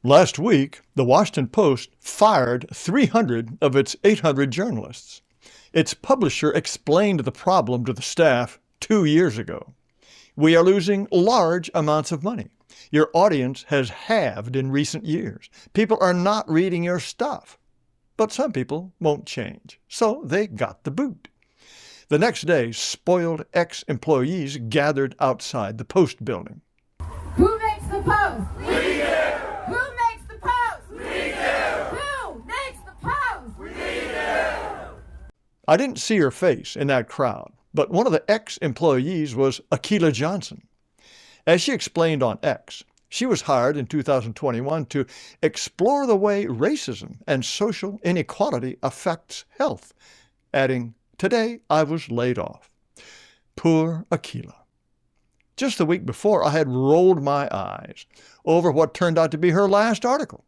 Last week, the Washington Post fired 300 of its 800 journalists. Its publisher explained the problem to the staff 2 years ago. We are losing large amounts of money. Your audience has halved in recent years. People are not reading your stuff. But some people won't change, so they got the boot. The next day, spoiled ex-employees gathered outside the Post building. Who makes the Post? We do! Who makes the Post? We do! Who makes the Post? We do! I didn't see her face in that crowd, but one of the ex-employees was Akila Johnson. As she explained on X, she was hired in 2021 to explore the way racism and social inequality affects health, adding, "Today I was laid off." Poor Akila. Just the week before, I had rolled my eyes over what turned out to be her last article.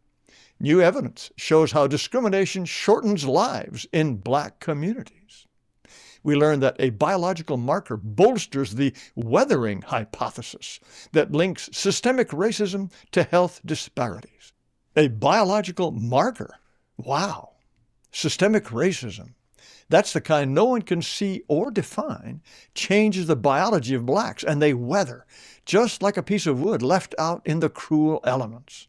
New evidence shows how discrimination shortens lives in Black communities. We learned that a biological marker bolsters the weathering hypothesis that links systemic racism to health disparities. A biological marker? Wow. Systemic racism. That's the kind no one can see or define, changes the biology of Blacks, and they weather, just like a piece of wood left out in the cruel elements.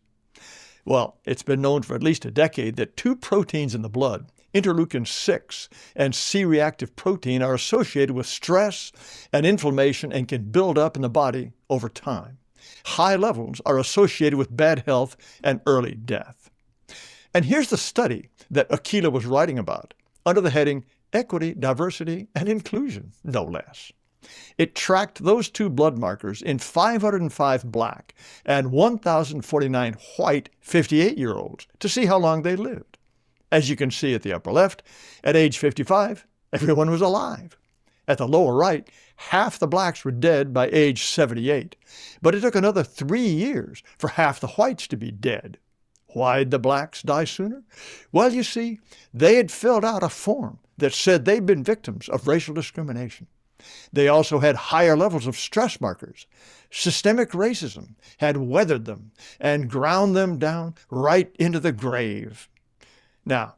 Well, it's been known for at least a decade that two proteins in the blood, interleukin-6 and C-reactive protein, are associated with stress and inflammation and can build up in the body over time. High levels are associated with bad health and early death. And here's the study that Akila was writing about, under the heading Equity, Diversity, and Inclusion, no less. It tracked those two blood markers in 505 Black and 1,049 white 58-year-olds to see how long they lived. As you can see at the upper left, at age 55, everyone was alive. At the lower right, half the Blacks were dead by age 78, but it took another 3 years for half the whites to be dead. Why'd the Blacks die sooner? Well, you see, they had filled out a form that said they'd been victims of racial discrimination. They also had higher levels of stress markers. Systemic racism had weathered them and ground them down right into the grave. Now,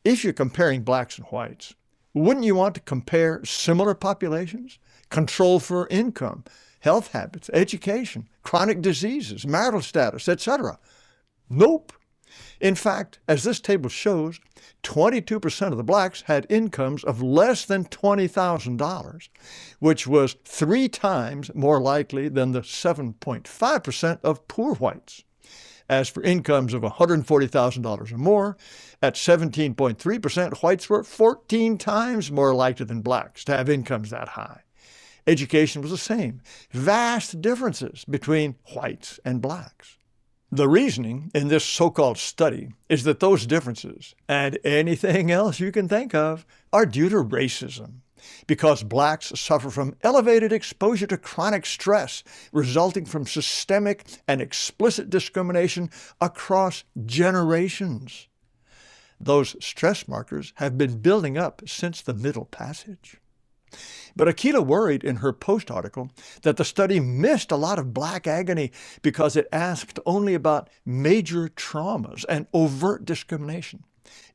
if you're comparing Blacks and whites, wouldn't you want to compare similar populations? Control for income, health habits, education, chronic diseases, marital status, etc. Nope. In fact, as this table shows, 22% of the Blacks had incomes of less than $20,000, which was 3 times more likely than the 7.5% of poor whites. As for incomes of $140,000 or more, at 17.3%, whites were 14 times more likely than Blacks to have incomes that high. Education was the same. Vast differences between whites and Blacks. The reasoning in this so-called study is that those differences, and anything else you can think of, are due to racism, because Blacks suffer from elevated exposure to chronic stress resulting from systemic and explicit discrimination across generations. Those stress markers have been building up since the Middle Passage. But Akila worried in her Post article that the study missed a lot of Black agony because it asked only about major traumas and overt discrimination.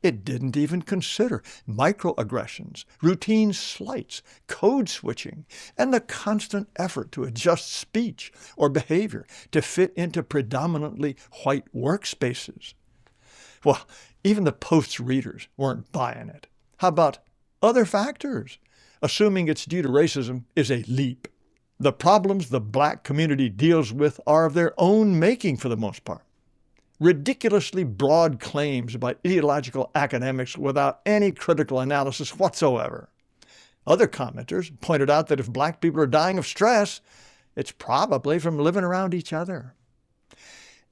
It didn't even consider microaggressions, routine slights, code switching, and the constant effort to adjust speech or behavior to fit into predominantly white workspaces. Well, even the Post's readers weren't buying it. How about other factors? Assuming it's due to racism is a leap. The problems the Black community deals with are of their own making for the most part. Ridiculously broad claims by ideological academics without any critical analysis whatsoever. Other commenters pointed out that if Black people are dying of stress, it's probably from living around each other.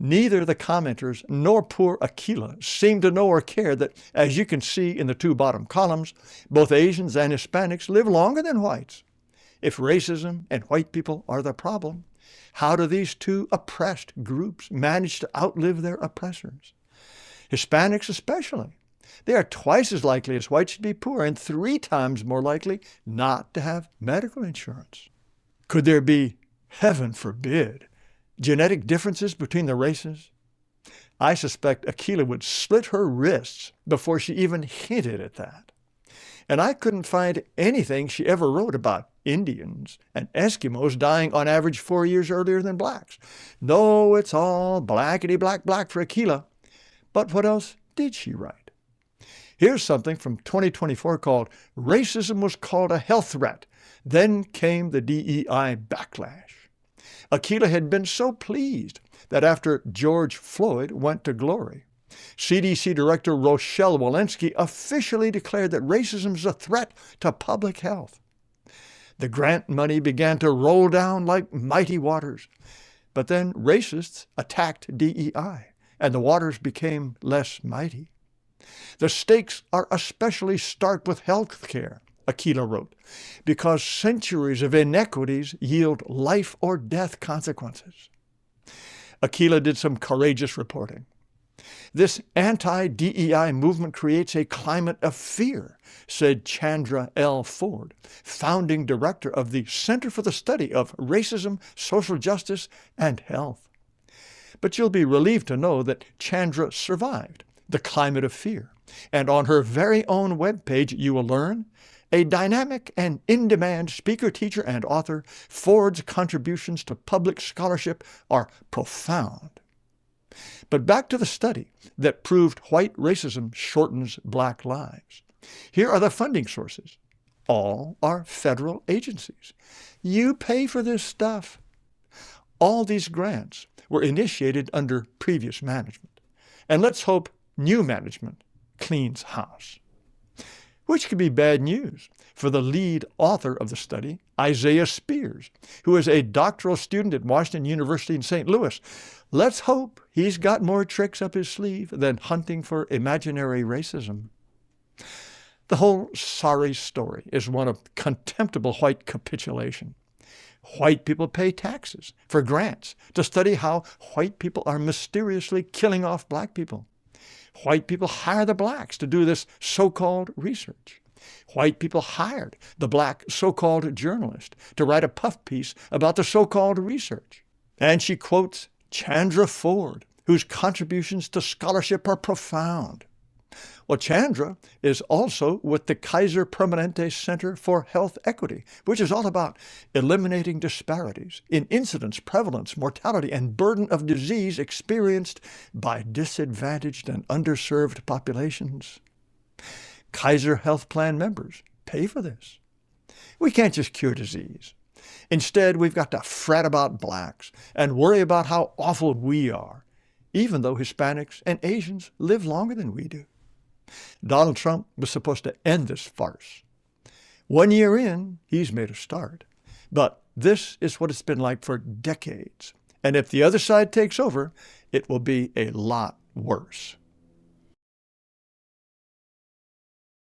Neither the commenters nor poor Akila seem to know or care that, as you can see in the 2 bottom columns, both Asians and Hispanics live longer than whites. If racism and white people are the problem, how do these two oppressed groups manage to outlive their oppressors? Hispanics especially. They are twice as likely as whites to be poor and 3 times more likely not to have medical insurance. Could there be, heaven forbid, genetic differences between the races? I suspect Akilah would slit her wrists before she even hinted at that. And I couldn't find anything she ever wrote about Indians and Eskimos dying on average 4 years earlier than blacks. No, it's all blackety black black for Akilah. But what else did she write? Here's something from 2024 called Racism Was Called a Health Threat. Then came the DEI backlash. Akilah had been so pleased that after George Floyd went to glory, CDC Director Rochelle Walensky officially declared that racism is a threat to public health. The grant money began to roll down like mighty waters. But then racists attacked DEI, and the waters became less mighty. The stakes are especially stark with health care, Akilah wrote, because centuries of inequities yield life or death consequences. Akilah did some courageous reporting. This anti-DEI movement creates a climate of fear, said Chandra L. Ford, founding director of the Center for the Study of Racism, Social Justice, and Health. But you'll be relieved to know that Chandra survived the climate of fear, and on her very own webpage you will learn a dynamic and in-demand speaker, teacher, and author. Ford's contributions to public scholarship are profound. But back to the study that proved white racism shortens black lives. Here are the funding sources. All are federal agencies. You pay for this stuff. All these grants were initiated under previous management. And let's hope new management cleans house. Which could be bad news for the lead author of the study, Isaiah Spears, who is a doctoral student at Washington University in St. Louis. Let's hope he's got more tricks up his sleeve than hunting for imaginary racism. The whole sorry story is one of contemptible white capitulation. White people pay taxes for grants to study how white people are mysteriously killing off black people. White people hire the blacks to do this so-called research. White people hired the black so-called journalist to write a puff piece about the so-called research. And she quotes Chandra Ford, whose contributions to scholarship are profound. Well, Chandra is also with the Kaiser Permanente Center for Health Equity, which is all about eliminating disparities in incidence, prevalence, mortality, and burden of disease experienced by disadvantaged and underserved populations. Kaiser Health Plan members pay for this. We can't just cure disease. Instead, we've got to fret about blacks and worry about how awful we are, even though Hispanics and Asians live longer than we do. Donald Trump was supposed to end this farce. 1 year in, he's made a start. But this is what it's been like for decades. And if the other side takes over, it will be a lot worse.